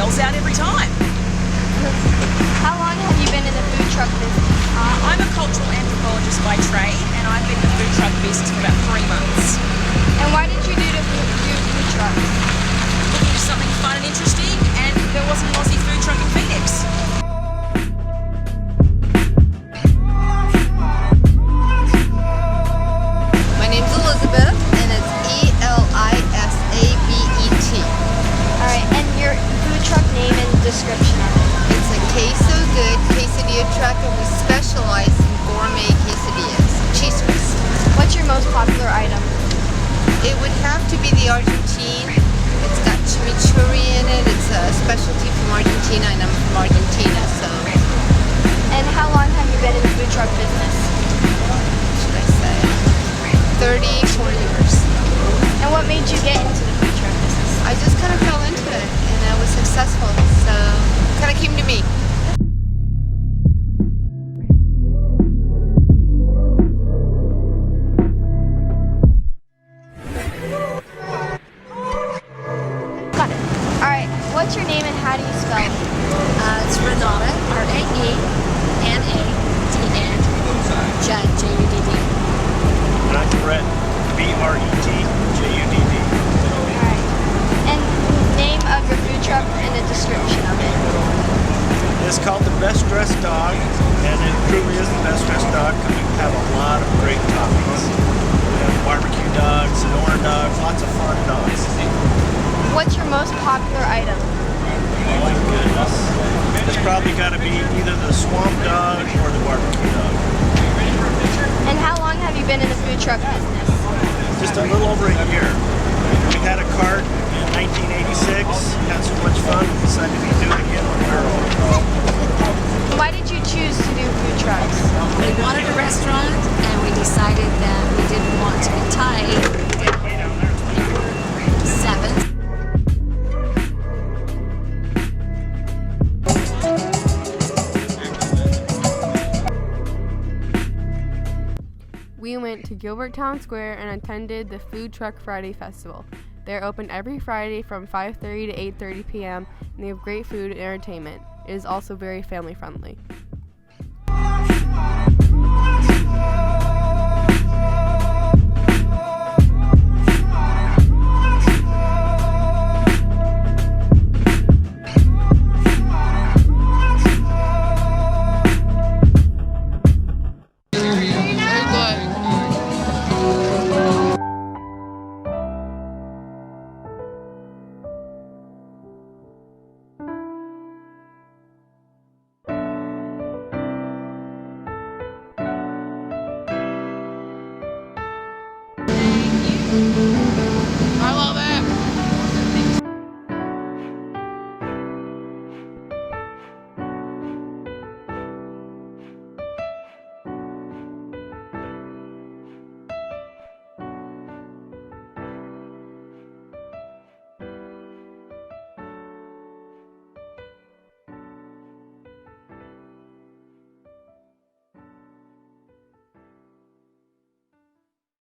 sells out every time. How long have you been in the food truck business? I'm a cultural anthropologist by trade, and I've been in the food truck business for about 3 months. And why did you do food trucks? Looking for something fun and interesting, and there wasn't an Aussie food truck in Phoenix. My name's Elizabeth, and it's Elisabet. Alright, and your food truck name and description of it? It's a queso good quesadilla truck, and we specialize in gourmet quesadillas, cheese whiz. What's your most popular item? It would have to be the Argentine. It's got chimichurri in it. It's a specialty from Argentina, and I'm from Argentina, so. And how long have you been in the food truck business? What should I say? 34 years. And what made you get into the food truck business? I just kind of fell into it, and I was successful, so it kind of came to me. Got it. Alright, what's your name and how do you spell it? It's Renata, R-A-E-N-A-D-N, Judd, J-U-D-D. And I'm Brett, B-R-E-T-J-U-D-D. Alright. And name of your food truck and the description of it. It's called the Best Dressed Dog, and it truly is the best dressed dog because we have a lot of great toppings. We have barbecue dogs, Sonora dogs, lots of fun dogs. What's your most popular item? Oh my goodness. It's probably got to be either the swamp dog or the barbecue dog. And how long have you been in the food truck business? Just a little over a year. We had a cart in 1986, had so much fun, we decided to do it again when we were old. Why did you choose to do food trucks? We wanted a restaurant, and we decided that we didn't want to be tied. 7. We went to Gilbert Town Square and attended the Food Truck Friday Festival. They're open every Friday from 5:30 to 8:30 p.m. and they have great food and entertainment. It is also very family friendly. Thank you.